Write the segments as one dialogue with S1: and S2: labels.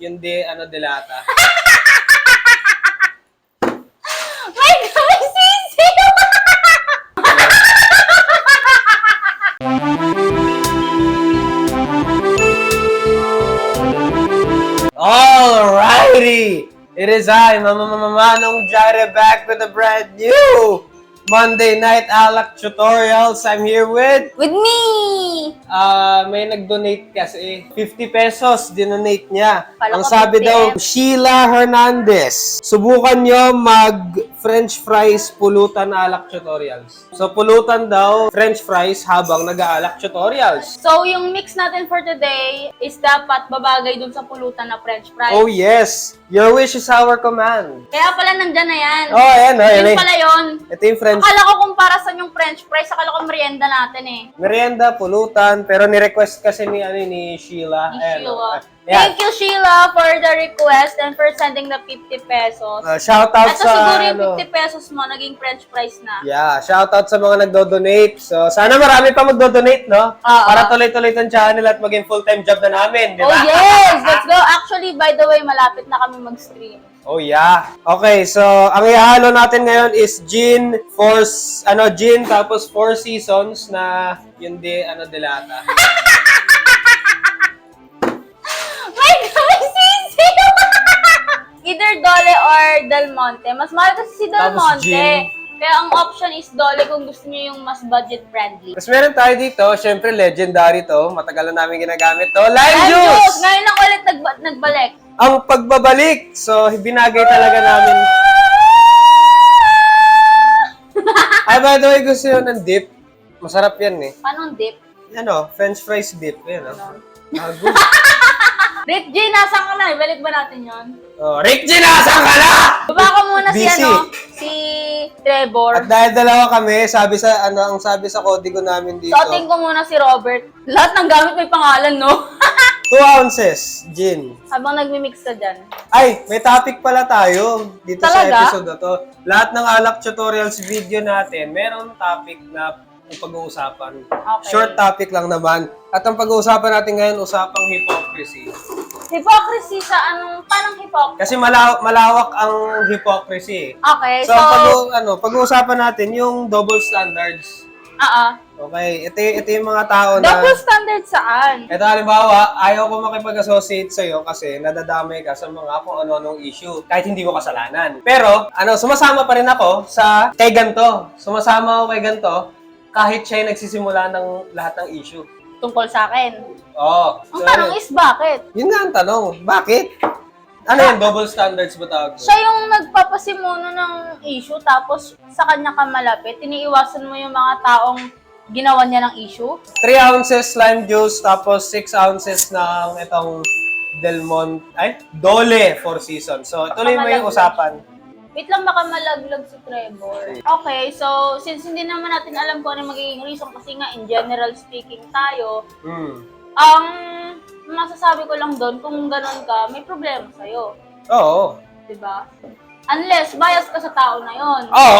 S1: Yung delata.
S2: May sisiw!
S1: Alrighty! It is I, Manong Jare, back with a brand new Monday Night Alak Tutorials. I'm here with...
S2: With me!
S1: may nag-donate kasi. 50 pesos, dinonate niya.
S2: Kala
S1: Ang
S2: ko
S1: sabi
S2: 50.
S1: daw, Sheila Hernandez, subukan nyo mag-French fries pulutan alak tutorials. So, pulutan daw French fries habang nag-aalak tutorials.
S2: So, yung mix natin for today is dapat babagay dun sa pulutan na French fries.
S1: Oh, yes! Your wish is our command.
S2: Kaya pala nandyan na yan.
S1: Oh, ayan. Oh,
S2: Yun
S1: ayan.
S2: pala yun.
S1: Ito yung French
S2: Akala ko kung para sa yung French fries, akala ko merienda natin eh.
S1: merienda, pulutan, pero ni-request kasi ni Sheila.
S2: Ni
S1: Ayan,
S2: Sheila.
S1: Ayan.
S2: Thank you, Sheila, for the request and for sending the 50 pesos.
S1: Shoutout
S2: At
S1: sa...
S2: siguro yung 50 pesos mo, naging French fries na.
S1: Yeah, shoutout sa mga nagdo-donate. So, sana marami pa magdo-donate, no? Para tuloy-tuloy tong channel at maging full-time job na namin, di ba?
S2: Oh yes! Let's go! Actually, by the way, malapit na kami mag-stream.
S1: Oh, yeah. Okay, so, ang ihalo natin ngayon is gin, gin, tapos 4 seasons na yung delata.
S2: May sisiw! Either Dole or Del Monte. Mas mahal kasi si Del
S1: Tapos
S2: Monte.
S1: gin.
S2: Kaya ang option is Dole kung gusto niyo yung mas budget-friendly.
S1: Tapos meron tayo dito, syempre legendary to, matagal na namin ginagamit to, lime
S2: And
S1: juice!
S2: ngayon lang ulit nagbalik.
S1: Ang pagbabalik. So, binagay talaga namin. Ay, by the way, gusto yun ng dip. Masarap yan eh.
S2: Paano dip?
S1: Ano, French fries dip. Yan
S2: Ano?
S1: Good.
S2: Rick J, nasaan ka na? Ibalik ba natin yon?
S1: Oh, Rick G, nasaan ka na?
S2: Baba ka muna si
S1: Busy.
S2: si Trevor.
S1: At dahil dalawa kami, ang sabi sa kodigo namin dito,
S2: Suotin ko muna si Robert. Lahat ng gamit may pangalan, no?
S1: 2 ounces gin.
S2: Habang nagmi-mix ka dyan.
S1: Ay, may topic pala tayo dito sa
S2: Talaga?
S1: episode na to. Lahat ng alak tutorials video natin, meron topic na pag-uusapan.
S2: Okay.
S1: Short topic lang naman. At ang pag-uusapan natin ngayon, usapang hypocrisy.
S2: Hypocrisy sa parang hypocrisy.
S1: Kasi malawak ang hypocrisy.
S2: Okay,
S1: So,
S2: so,
S1: pag-uusapan natin yung double standards. Okay, ito yung mga tao na...
S2: double standard saan?
S1: Ito halimbawa, ayaw ko makipag-associate sa'yo kasi nadadamay ka sa mga kung ano-anong issue kahit hindi mo kasalanan. Pero, sumasama pa rin ako kay ganto. Sumasama ako kay ganto kahit siya yung nagsisimula ng lahat ng issue.
S2: Tungkol sa akin.
S1: Oo.
S2: Ang tanong is bakit?
S1: Yun nga ang tanong, bakit? Ano yan, double standards ba tawag?
S2: Siya yung nagpapasimuno ng issue tapos sa kanya ka malapit, tiniiwasan mo yung mga taong ginawa niya ng issue.
S1: 3 ounces lime juice, tapos 6 ounces ng itong Dole 4 seasons. So, tuloy mo yung usapan.
S2: Wait lang, baka malaglag si Trevor. Okay, so since hindi naman natin alam kung ano magiging reason kasi nga in general speaking tayo, ang masasabi ko lang doon, kung ganun ka, may problema sa'yo.
S1: Oo.
S2: Diba? Unless bias ka sa tao na yon.
S1: Oo,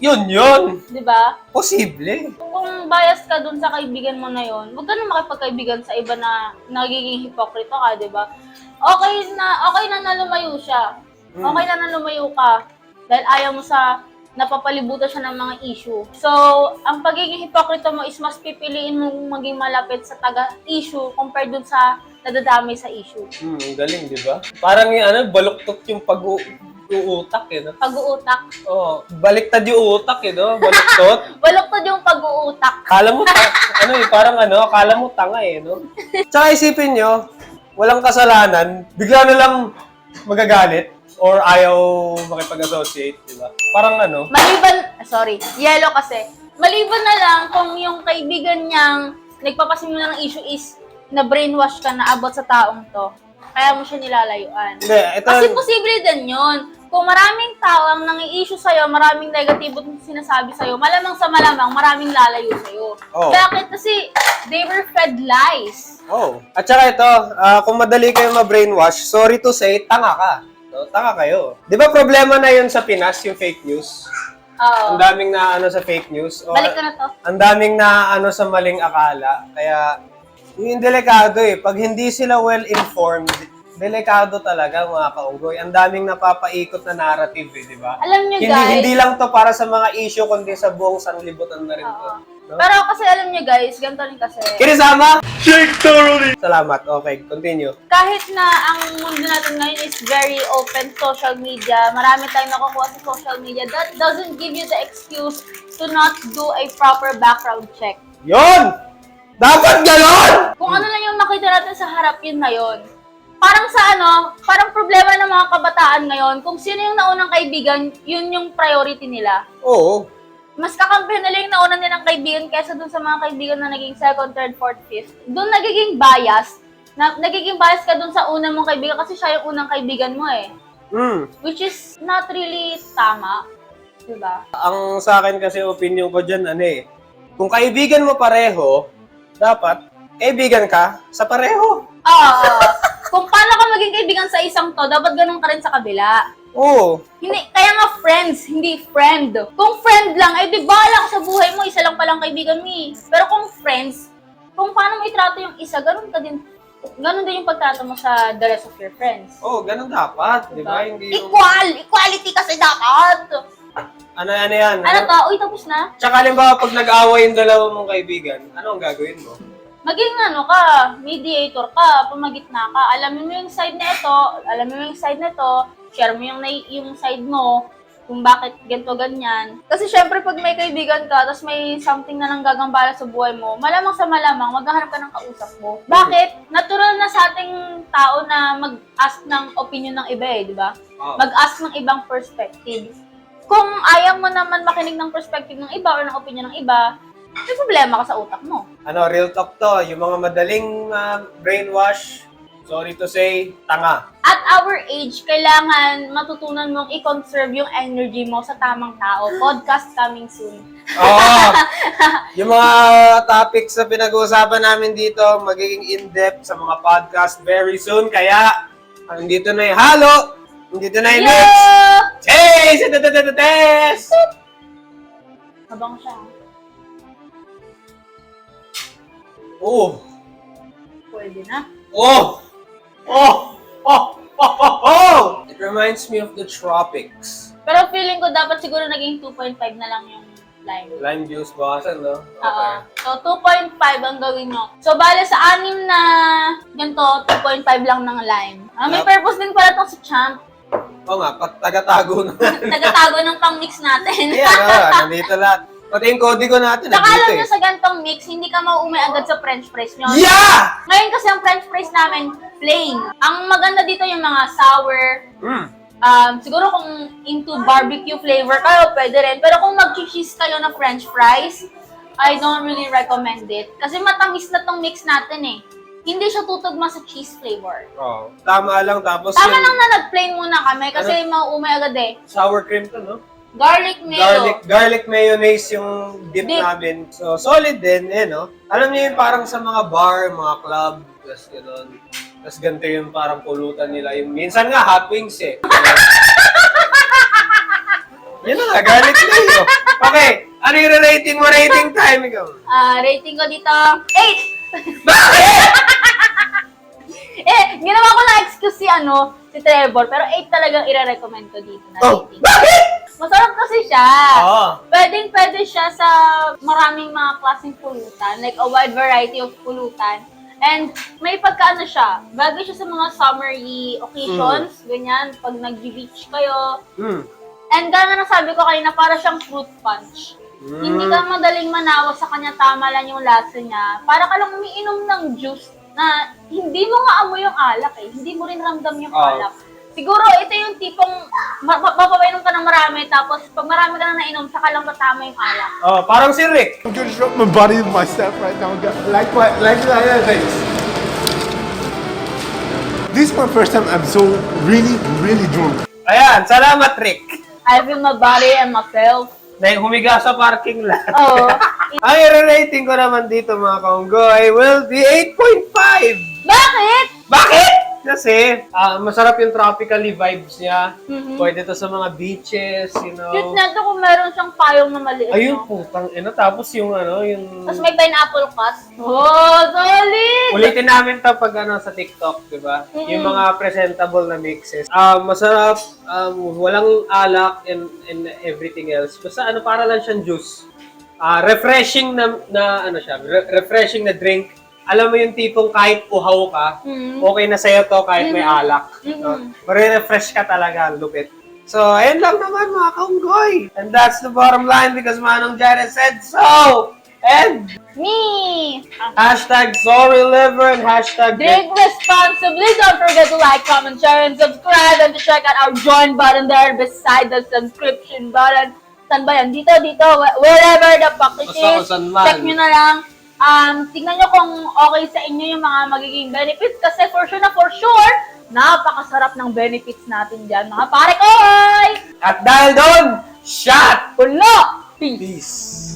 S1: yun.
S2: Diba?
S1: Posible.
S2: Kung bias ka dun sa kaibigan mo na yon, huwag ka na makipagkaibigan sa iba na nagiging hipokrito ka, diba? Okay na lumayo siya. Okay na lumayo ka. Dahil ayaw mo napapalibutan siya ng mga issue. So, ang pagiging hipokrito mo is mas pipiliin mong maging malapit sa taga-issue compared dun sa nadadamay sa issue.
S1: Ang galing, di ba? Parang baluktot yung pag-uutak, no?
S2: Pag-uutak.
S1: Oo, baliktad yung utak, no? Baluktot.
S2: Baliktad yung pag-uutak.
S1: Akala mo, akala mo tanga, no? Tsaka isipin nyo, walang kasalanan, bigla na lang magagalit or ayaw makipag-associate, di ba? Parang
S2: Yellow kasi. Maliban na lang kung yung kaibigan niyang nagpapasimula ng issue is na-brainwash ka na about sa taong to. Kaya mo siya nilalayuan.
S1: Hindi,
S2: Kasi posible din yun. Kung maraming tao ang nang-i-issue sa'yo, maraming negatibo sinasabi sa'yo, malamang sa malamang, maraming lalayo sa'yo.
S1: Oh.
S2: Bakit? Kasi they were fed lies.
S1: Oh. At saka ito, kung madali kayo ma-brainwash, sorry to say, tanga ka. No, tanga kayo. Di ba problema na yun sa Pinas, yung fake news?
S2: Oo.
S1: Ang daming na sa fake news. O,
S2: Balik ka na to.
S1: ang daming na sa maling akala. Kaya, yung delikado Pag hindi sila well-informed, delikado talaga mga kaunggoy. Ang daming napapaikot na narrative, di ba?
S2: Alam nyo,
S1: Hindi,
S2: guys.
S1: hindi lang to para sa mga issue, kundi sa buong sanlibutan na rin to.
S2: Oo.
S1: No?
S2: Pero kasi alam nyo guys, ganito rin kasi.
S1: Kirisama? Salamat. Okay, continue.
S2: Kahit na ang mundo natin ngayon is very open social media, marami tayong nakukuha sa social media, that doesn't give you the excuse to not do a proper background check.
S1: Yon! Dapat ganon!
S2: Kung ano lang yung makita natin sa harap, yun na yun. Parang sa parang problema ng mga kabataan ngayon, kung sino yung naunang kaibigan, yun yung priority nila.
S1: Oo.
S2: Mas kakampihan nila yung nauna nilang kaibigan kaysa dun sa mga kaibigan na naging second, third, fourth, fifth. Dun nagiging bias ka dun sa unang mong kaibigan kasi siya yung unang kaibigan mo eh. Which is not really tama. Diba?
S1: Ang sa akin kasi opinion ko dyan, kung kaibigan mo pareho, dapat kaibigan ka sa pareho.
S2: Kung paano ka maging kaibigan sa isang to, dapat ganun ka rin sa kabila.
S1: Oo.
S2: Hindi, kaya nga friends, hindi friend. Kung friend lang, di bahala ka sa buhay mo, isa lang palang kaibigan mo eh. Pero kung friends, kung paano mo itrato yung isa, ganun din yung pagtrato mo sa the rest of your friends.
S1: Oo, ganun dapat. Di ba? Hindi yung...
S2: Equality kasi dapat!
S1: Ano yan?
S2: Ano to? Uy, tapos na?
S1: Tsaka halimbawa, pag nag-away yung dalawa mong kaibigan, ano ang gagawin mo?
S2: Maging mediator ka, pumagitna ka. Alamin mo yung side na ito, alamin mo yung side na ito, share mo yung side mo, kung bakit ganito ganyan. Kasi syempre pag may kaibigan ka, tapos may something na nanggagambala sa buhay mo, malamang sa malamang, maghahanap ka ng kausap mo. Bakit? Natural na sa ating tao na mag-ask ng opinion ng iba di ba?
S1: Oh.
S2: Mag-ask ng ibang perspective. Kung ayaw mo naman makinig ng perspective ng iba or ng opinion ng iba, may problema ka sa utak mo.
S1: Real talk to. Yung mga madaling brainwash, sorry to say, tanga.
S2: At our age, kailangan matutunan mong i-conserve yung energy mo sa tamang tao. Podcast coming soon.
S1: Oo. Yung mga topics na pinag-uusapan namin dito, magiging in-depth sa mga podcast very soon. Kaya, nandito na yung halo. Nandito na yung mix. Hey! Test!
S2: Habang siya.
S1: Oh!
S2: Pwede na.
S1: Oh! Oh! Oh! Oh! Oh! Oh! It reminds me of the tropics.
S2: Pero feeling ko dapat siguro naging 2.5 na lang yung lime.
S1: Lime juice bawasan, no?
S2: Oo. So, 2.5 ang gawin mo. So, bale sa 6 na ganito, 2.5 lang ng lime. May
S1: Yep.
S2: purpose din pala itong si Champ.
S1: Oo nga, taga-tago na.
S2: Nagatago ng pang-mix natin.
S1: Yeah, nandito lahat. Pati yung kodigo natin,
S2: Saka alam
S1: nandito
S2: nyo sa gantong mix, hindi ka mauumay agad sa french fries nyo.
S1: Yeah!
S2: Ngayon kasi ang french fries namin, plain. Ang maganda dito yung mga sour. Siguro kung into barbecue flavor kayo, pwede rin. Pero kung mag-cheese kayo na french fries, I don't really recommend it. Kasi matamis na tong mix natin eh. Hindi siya tutugma sa cheese flavor.
S1: Oh, tama lang. Tapos
S2: Tama
S1: yung
S2: lang na nag-plain muna kami kasi mauumay agad eh.
S1: sour cream to, no?
S2: Garlic mayo.
S1: Garlic mayonnaise yung dip
S2: Dip.
S1: namin. So, solid din, no? Alam niyo yung parang sa mga bar, mga club, tapos gano'n. Tapos ganito yung parang pulutan nila. Yung, minsan nga, hot wings eh. Yun na nga, garlic mayo. Okay, ano yung rating mo? Rating time, ikaw.
S2: Rating ko dito, 8!
S1: Bakit?
S2: Ginawa ko na excuse si Trevor, pero 8 talagang i-recommend ko dito na
S1: Oh,
S2: rating.
S1: bakit?
S2: Masarap kasi siya.
S1: Oo.
S2: Pwede siya sa maraming mga klaseng pulutan, like a wide variety of pulutan. And may pagkaano siya, bagay siya sa mga summery occasions, ganyan, pag nag-beach kayo. And gano'n na sabi ko kanina, para siyang fruit punch. Hindi ka madaling manawa sa kanya, tama lang yung lasa niya. Para ka lang umiinom ng juice na hindi mo nga amoy yung alak eh. Hindi mo rin ramdam yung alak. Siguro ito yung tipong mapapainom ka ng marami, tapos pag marami ka na nainom, saka lang matama yung alak.
S1: Oh, parang si Rick.
S3: I'm gonna drop my body with myself right now. Like this. This is my first time I'm so really drunk.
S1: Ayan, salamat Rick.
S2: I feel my body and myself.
S1: Na humiga sa parking lot.
S2: Oo.
S1: Ang i-rating ko naman dito mga kaunggoy will be 8.5.
S2: Bakit?
S1: Bakit? Kasi, masarap yung tropically vibes niya.
S2: Mhm.
S1: Pwede to sa mga beaches, you know.
S2: Cute na ito kung meron siyang payong na maliit.
S1: Ayun,
S2: no?
S1: putang ina. Tapos yung yung...
S2: Tapos may pineapple cut. Oh, solid!
S1: Ulitin namin to pag sa TikTok, di ba?
S2: Mm-mm.
S1: Yung mga presentable na mixes. Masarap, walang alak and everything else. Basta para lang siyang juice. Refreshing na siya, refreshing na drink. Alam mo yung tipong kahit uhaw ka, okay na sa'yo to kahit may alak. No? Refresh ka talaga, lupit. So, ayun lang naman mga kaunggoy. And that's the bottom line because Manong Jared said so! And
S2: Me!
S1: hashtag sorry liver and hashtag
S2: Drink responsibly. Don't forget to like, comment, share, and subscribe. And to check out our join button there beside the subscription button. Saan ba yan? Dito, wherever the package
S1: Basta kung
S2: is.
S1: saan man.
S2: Check nyo na lang. Tingnan nyo kung okay sa inyo yung mga magiging benefits. Kasi for sure, napakasarap ng benefits natin dyan, mga pare koy!
S1: At dahil doon, shot!
S2: Pulo! Peace!
S1: Peace!